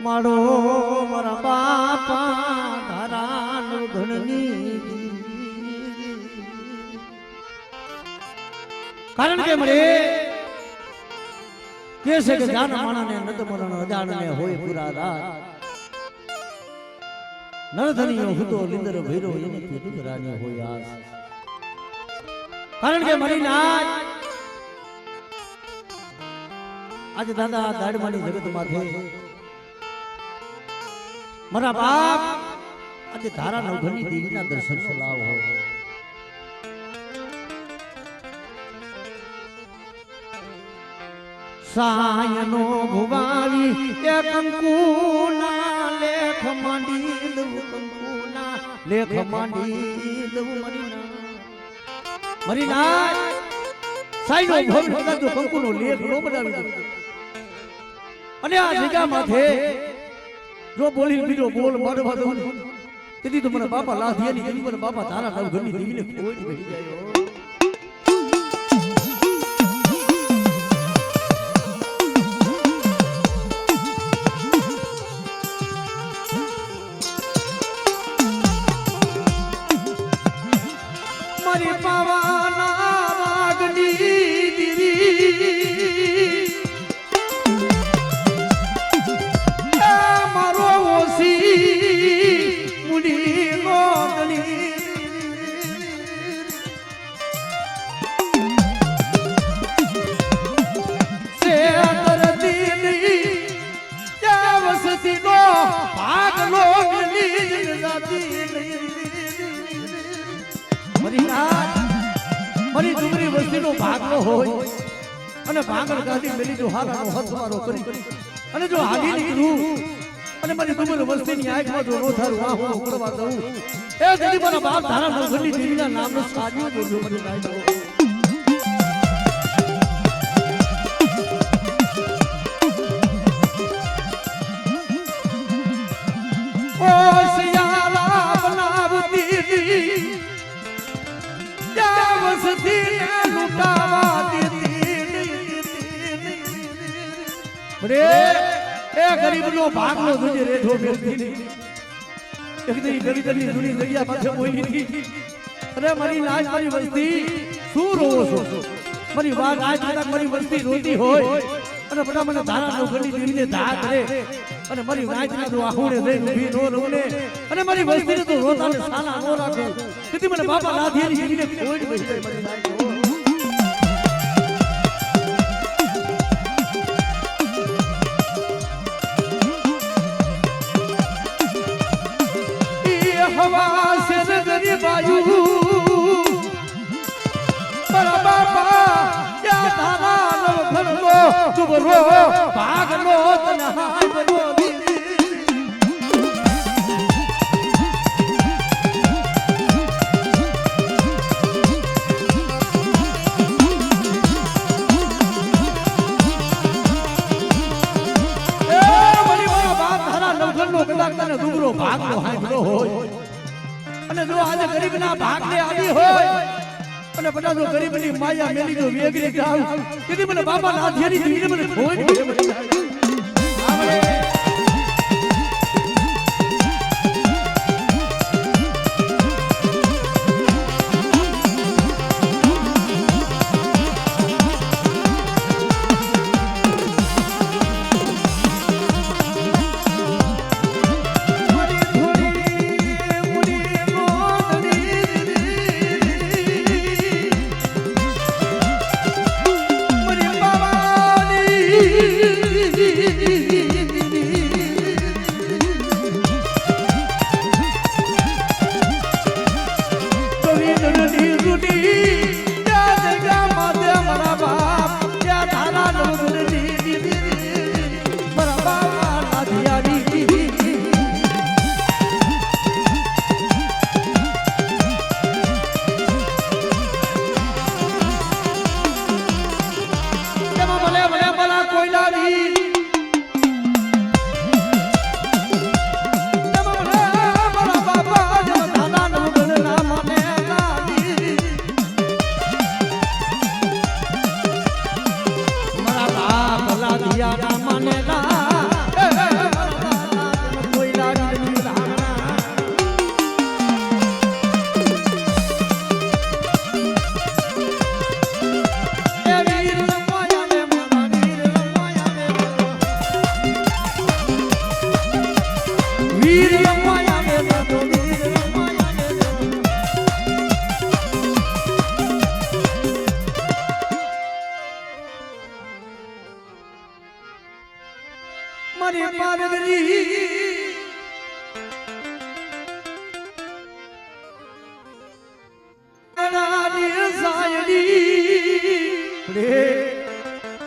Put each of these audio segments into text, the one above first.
મારો મારા બાપા ધારાનો ધણની કારણ કે મળે કે છે કે જાન માણાને નત મરણ અજાણને હોય પૂરા રાત નરધણીઓ હુતો લીંદર ભૈરો એની પેટું રાની હોય આસ કારણ કે મારી નાચ આજે દાદા દાડમાની જગત માથે મારા બાપ આજે ધારા નવઘની દેવીના દર્શન લાવો સાયનો ભુવાળી એ કંકુના લેખ માંડી દઉં કંકુના લેખ માંડી દઉં મરીના સાયનો ભવ બધા જો કંકુનો લેખ નો બનાવી દઉં અને આ જગ્યા માથે જો બોલી બીજો બોલ મારવા દઉં તેથી તો મને બાપા લાધિયાની કીધું મને બાપા તારા નવઘની દેવીને કોઈ બેઠી જાય મારી પાવાના વાગની દીદી મારો ઓસી મુડી ગોગની સે દરદીની વસતી નો ભાગ લોગની જાતી મારી ડુંગરી વસ્તીનો ભાગનો હોય અને ભાગળ ગાડી મેલી જો હારાનો હથ મારો કરી અને જો હાલી નીકળું અને મારી ડુંગર વસ્તીની આંખમાં જો નો થારું વાહો કરવા દઉં એ દીદી મારા બાપ ધારા નવઘની દેવીના નામનો સાજ્યો જોજો મને લાગ્યો ઓ સિયારા બનાવતી ગરીબનો ભાગનો જોજે રેઠો ફેરતી એક દી ગરીબની જૂની જગ્યા પાસે બોલી હતી અરે મારી નાચ મારી વસ્તી શું રોવો છો મારી વાત આજ કદાચ મારી વસ્તી રોતી હોય અને બધા મને ધારા નવઘની દેવીને ધા કરે અને મારી નાચના જો આહુડે જઈને ઊભી નો રોને અને મારી વસ્તીને તો રોતાને સાલા નો રાખો તેથી મને બાપા લાધિયાની દેવીને કોઈ બેસી જાય મારી નાચ હવા શેર ગરી બાજુ મારા બાપા યા તારા નવઘનો ચુબરો ભાગનો તનહાય બનો કદાચ તને ડુંગરો ભાગનો હાંભળો હોય અને જો આજે ગરીબના ભાગને આવી હોય અને બધા જો ગરીબની માયા મેલી જો વેગરી જાવ તેથી મને બાપા લાધિયાની દીને મને ખોઈ મને પારગરી રાની સાયડી રે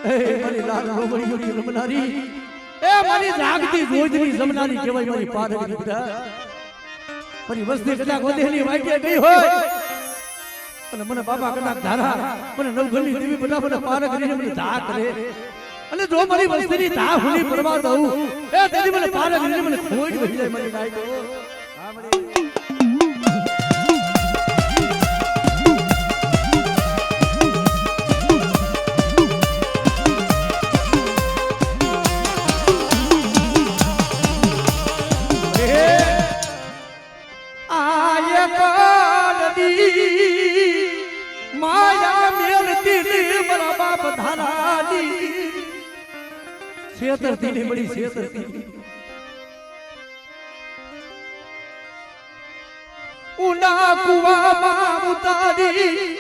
એ મારી લાલ રોમડી રમનારી એ મારી જાગતી જોજની જમનારી કહેવાય મારી પારગરી મારી વસ્તી કદાચ ગોદેલી વાગ્યા ગઈ હોય અને મને બાબા કદાચ ધારા મને નવગણની દેવી બધા મને પારગરીને મને ધા કરે અને જો મારી વસ્તીની ધા હુલી પરવા દઉં એ તેની મને પારગરીને મને ખોઈ વહી જાય મને કાઈ દો હા મને માયા મેલતી મારા બાપ ધારાની છેતરતી ની બડી છેતરતી ઉના કુવામાં ઉતારી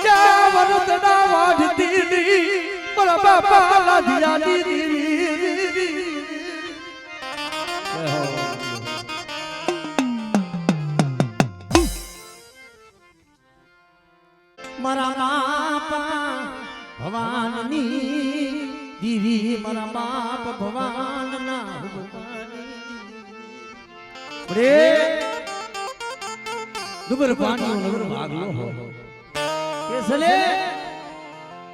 ક્યાં વરતના વાઢતી મારા બાપા લાધિયાની મારા બાપા ભવાનની દીવી મારા બાપ ભવાનના રે દુબર પાણીનો નગર ભાગલો હોય કેસલે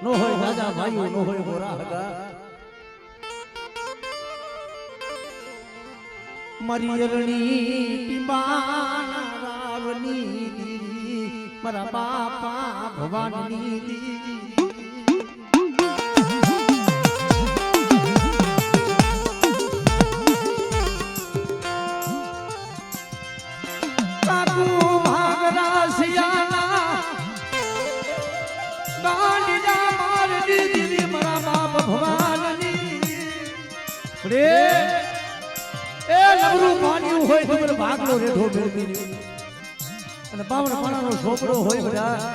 નો હોય રાજા ભાઈઓ નો હોય ગોરા હગા મારી અરણી ટીંબાના રાવની મારા બાપા ભવાનની કાકુ ભાગરા સિયાના ગાંડીના માર દીદી મારા બાપ ભવાનની રે એ નવરું પાણી હોય તો મને ભાગલો રેઠો મેળવી અને પાવન પાણાનો છોપડો હોય બધા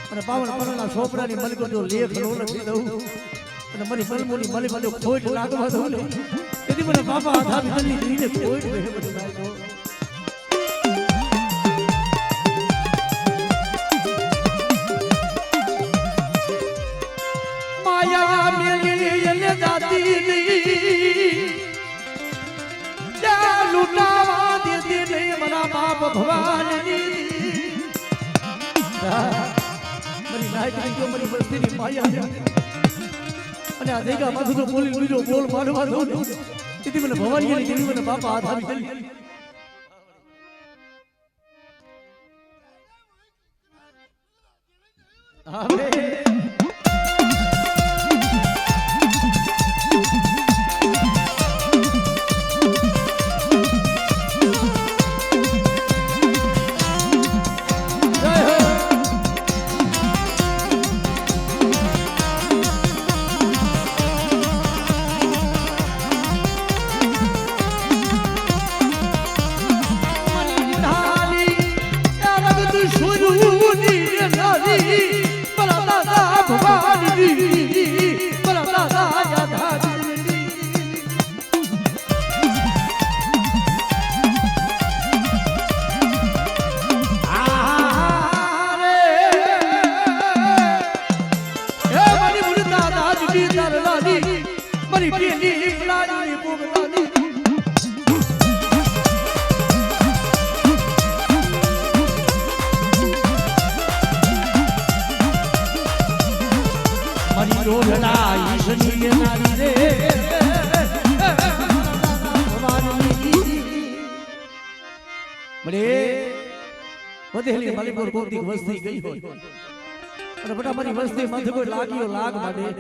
અને પાવન પાણાના છોપડાની મલકો જો લેખ નો લખી દઉં અને મારી મલમોની મલકો જો ખોટ લાગવા દઉં ને તેથી મને બાપા આધા વિદલની દીને ખોટ રહે બધું લાગ્યો માયા મેલી એને જાતી નહીં ત્યાં લૂંટાવા દેતી નહીં મારા બાપ ભવાનની મારી નાયક જો મારી વસ્તીની માયા અને આ દેગા માથું તો બોલી બીજો બોલ મારવા દો તેથી મને ભવાનીની દેવી મને બાપા હાથ આવી ગઈ આવે મારી પેલી ફલાની પોગલાની મારી રોલડા ઈશની નારી રે મળે વધેલી માલિકોર કોઈક વસ્તી ગઈ હોય અને બટા મારી વસ્તી માથે કોઈ લાગ્યો લાગ માટે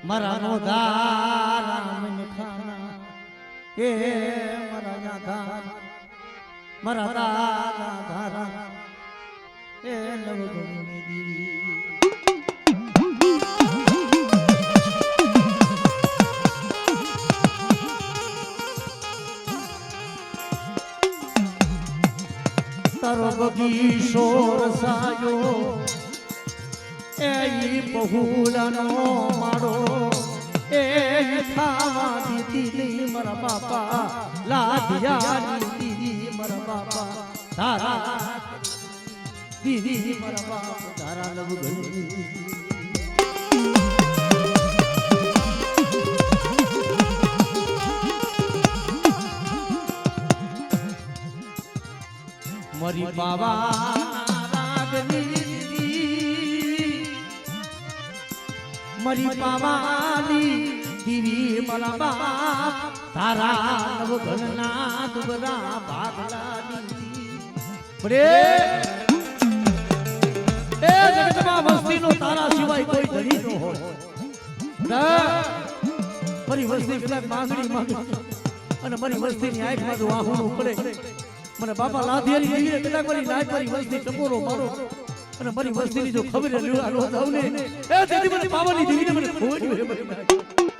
મારા નો દારા મને ખાના એ મારા ના દારા મારા દારા ધારા એ નવગુણી દીવી તારો બગીચો રસાયો એ બહુલાનો મારો એ ખાવા દીધી મારા બાપા લાદિયા દીદી મારા બાપા તારા દીદી મારા બાપા તારા નવગણી મારી બાબા મારી બાવાની દીવી મારા બાપ તારા નવઘણના દુબરા ભાગલાની રે એ જગતમાં વસ્તીનો તારા સિવાય કોઈ ધણી ન હોય મારી વસ્તી કેટલાક માંગણી અને મારી વસ્તીની આંખમાં જો આહુનું પડે મને બાપા લાધિયારી દેવીને કેટલાક મારી નાચ મારી વસ્તી ટપોરો મારો અને મારી વસ્તીની જો ખબર લો જાવને એ દીદી મને બાબાની દીવીને મને ખોડ્યું હે મને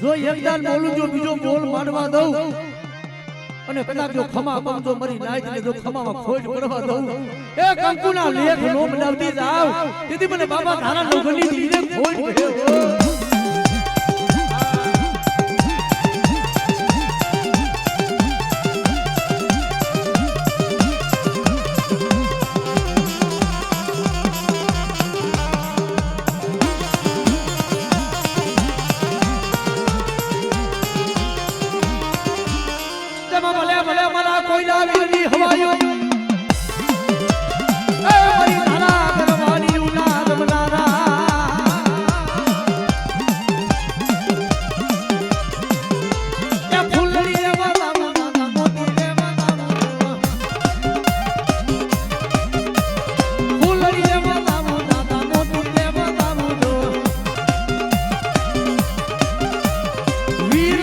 જો એકદાન બોલું જો બીજો બોલ માંડવા દઉં અને કદાચ જો ખમા પમજો મરી નાઈતને જો ખમામાં ખોજ પડવા દઉં એ કંકુના લેખ નો બનાવતી જાવ તેથી મને બાબા ધારા નવગણી દીને ખોજ પડ્યો કોઈ ના વીરની હવાયો એ મારી ધારા કરવાની ઉના રમનારા એ ફૂલડી એવા દામના મોતી એવા દામના ફૂલડી એવા દામના મોતી એવા દામનો વીર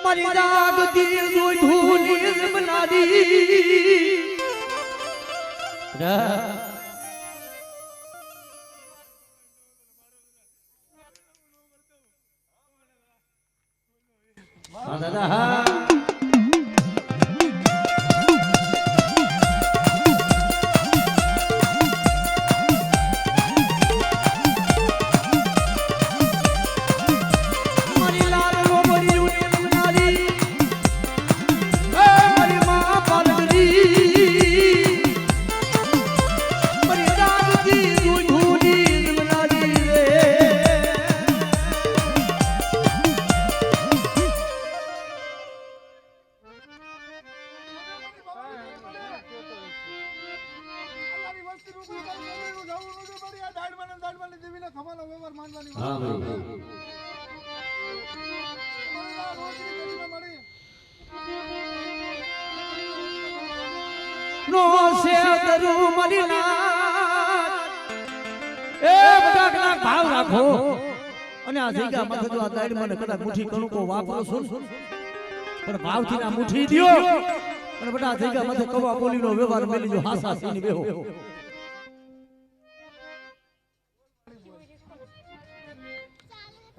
મારી જાગતી જોઈ ધૂની બનાડી દાદા નો શેતરુ મરીના એ બધા કલાક ભાવ રાખો અને આ જગ્યા માથે જો આ દાડ મને કદાચ મુઠ્ઠી કણુકો વાપરો છું પણ ભાવથી ના મુઠ્ઠી દ્યો અને બધા જગ્યા માથે કવા બોલીનો વ્યવહાર મેલી જો હાસા સીની બેહો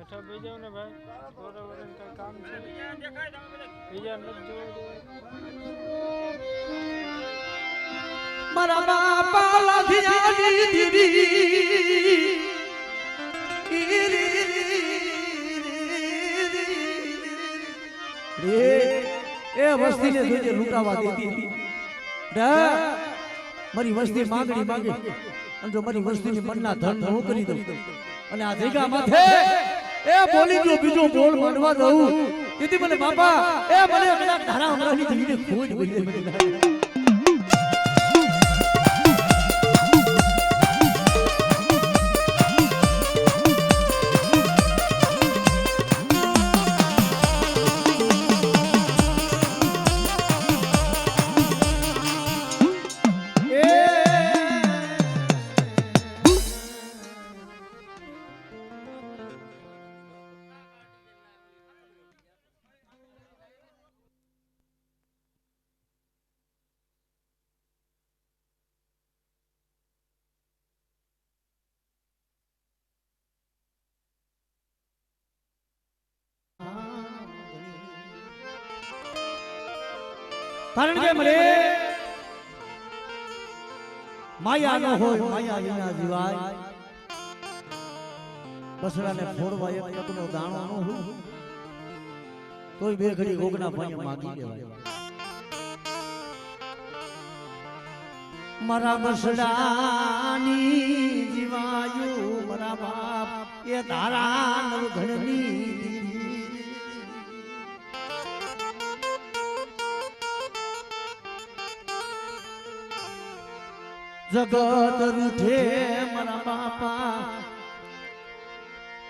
अच्छा भेजाओ ना भाई थोड़ा वरन का काम છે દેખાય તમે બીજા ન જોડો મારા બાપા લાધિયાની દીદી એ વસ્તીને જોજે લૂંટાવા દેતી હતી મારી વસ્તી માંગણી માંગે અને જો મારી વસ્તીની મનના ધન ન કરી દઉં અને આ જગ્યા માથે એ બોલી જો બીજો બોલ માંડવા દઉં તેથી મને બાપા એ મને કદાચ ધારા અમરાની જમીને ખોજ બોલી મને કારણ કે મને માયા ન હોય માયા વિના જીવાય બસડાને ફોડવા એક ટકનો દાણો ન હોય તોય બે ઘડી ગોગના પાણી માગી દેવાય મારા બસડાની જીવાયું મારા બાપ એ તારા નવઘણની જગત રૂઠે મારા બાપા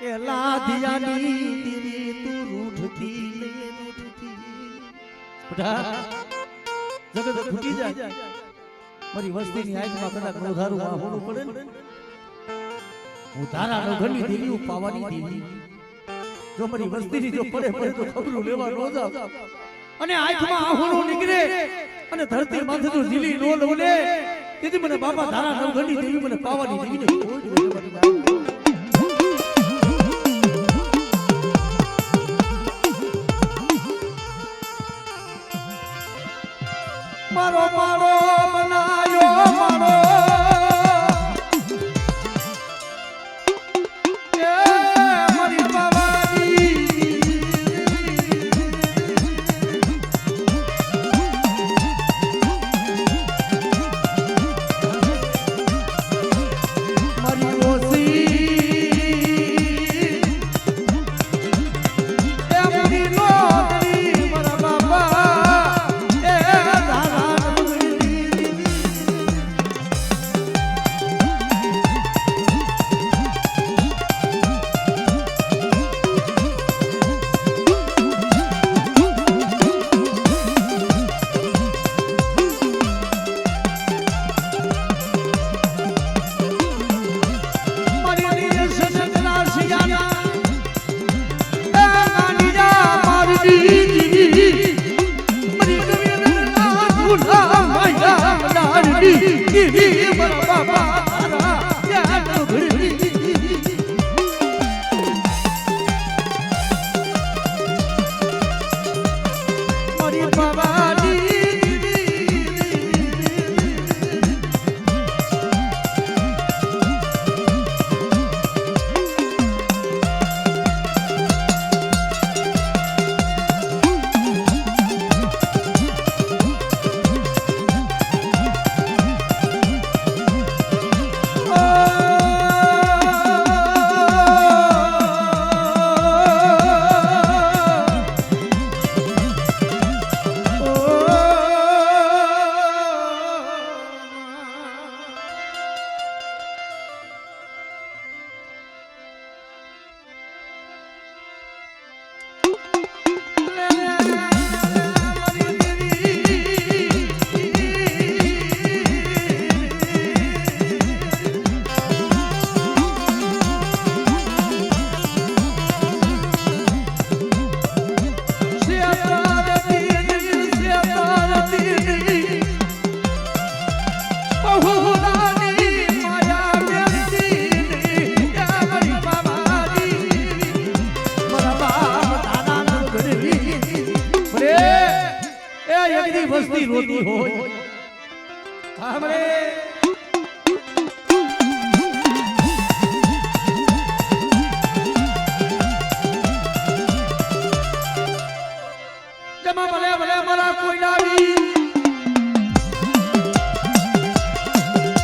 એ લાધિયાની દીદી તું રૂઠતી લે રૂઠતી બેટા જગત ખૂટી જાય મારી વસ્તીની આંખમાં કદાચ નોધારું વાહોનું પડે ને હું તારા નવઘણની દેવી પાવાની દેવી જો મારી વસ્તીની જો પડે પડે તો ખબરું લેવા ન જાવ અને આંખમાં આહોનું નીકળે અને ધરતી માથે તો જીલી નો લઉં ને તેથી મને બાપા ધારા નવઘણની દેવી મને પાવાની દેવીને મારો મારો બનાયો મારો મારી પાવાની વસ્તી રોતી હોય સાંભળે જમા ભલે ભલે મારા કોઈ લાવી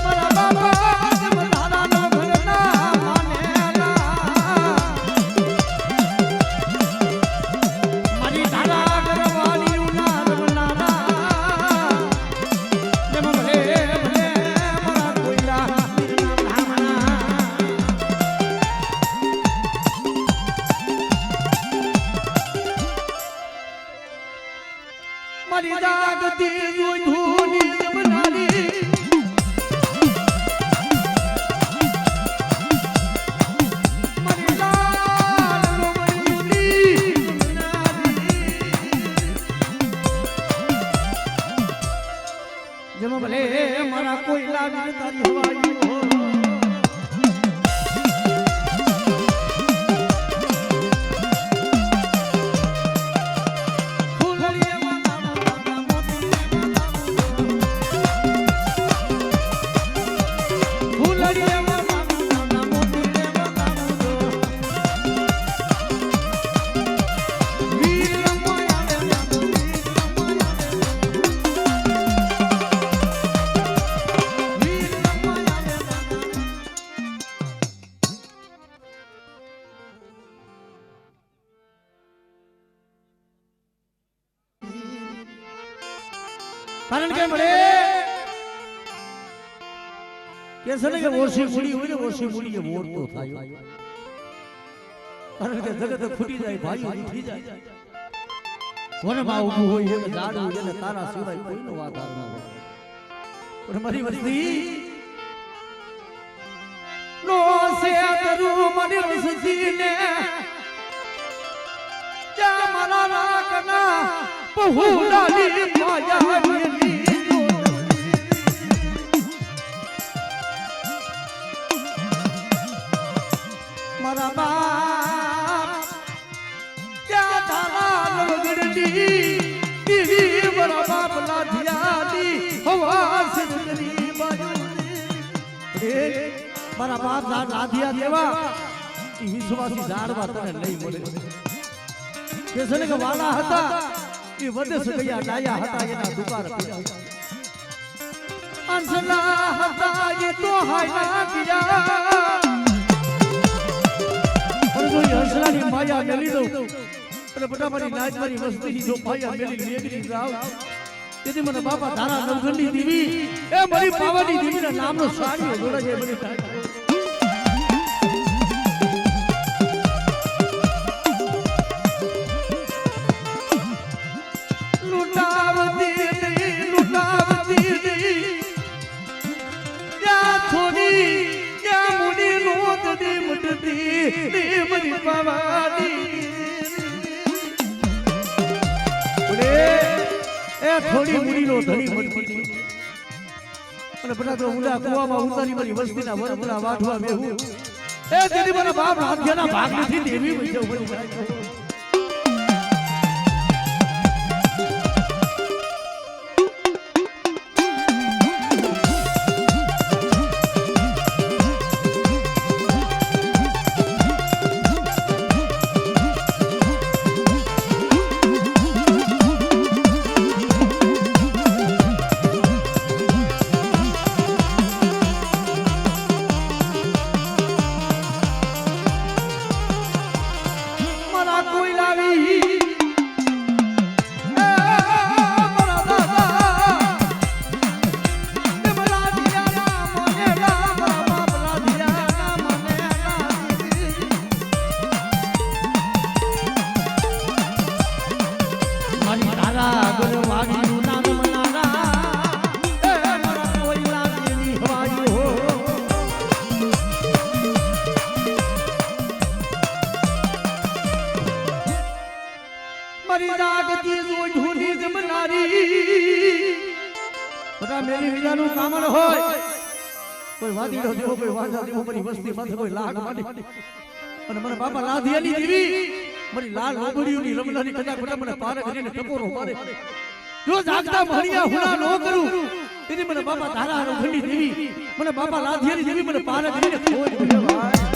મારા બાપા જમ દાદાનો ઘરના માનેલા મારી ધારા કરવાની ઉના નાના જમા ભલે ભલે મારા કોઈ લાવી મારી જાગતી જોઈ ધૂની જમનારી મારી લાલ લોમડી જમ ભલે મારા કોઈ લાવી તારી હવાઈ કારણ કે મળે કે છે ને કે ઓછી મૂડી હોય ને ઓછી મૂડી એ મોરતો થાય કારણ કે જગત ખૂટી જાય ભાઈઓ ઉઠી જાય વનમાં ઊભું હોય એક ઝાડું એને તારા સિવાય કોઈનો આધાર ન હોય પણ મારી વસ્તી નો સે તરુ મારી વસ્તી ને જા મારા રાખના બહુડાલી માયા મેલી મારા બાપ ક્યાં તારા લગડની દીવી મારા બાપ લાધિયાની હવા સિંદરી બાજુ મારા બાપ લાધિયા દેવા ઈ વિશ્વાસી ઝાડવા તને નહીં મળે કે છે ને કે વાલા હતા એ વદસ ગયા ડાયા હતા એના દુબાર પીડા અંસલા હતા એ તો હાયલા ગયા પરંતુ એ હંસલાની માયા મેલી દઉં અને બટામારી નાચમારી વસ્તીની જો માયા મેલી લેગરી જાવ તેથી મને બાપા ધારા નવગંડી દેવી એ મારી પાવાની દેવીના નામનો સાડીઓ જોડે છે મને થોડી મૂડીનો ધણી મળતી અને બધા તો ઊંડા કુવામાં ઉતારી મારી વસ્તીના વરતરા વાઢવા બેહું એ તેથી મારા બાપ રાજ્યના ભાગ નથી દેવી વૈજવ બની જાય મેલી વિદાનું કામણ હોય કોઈ વાદીડો દેવો કોઈ વાંધા દેવો મારી વસ્તી માથે કોઈ લાખ માડી અને મને બાપા લાધિયાની દેવી મારી લાલ ઓબડીઓની રમલાની કદાચ બધા મને પાર કરીને ટકોરો મારે જો જાગતા મણિયા હુણા નો કરું એની મને બાપા તારા હારો ઘંડી દેવી મને બાપા લાધિયારી દેવી મને પારા કરીને ખોઈ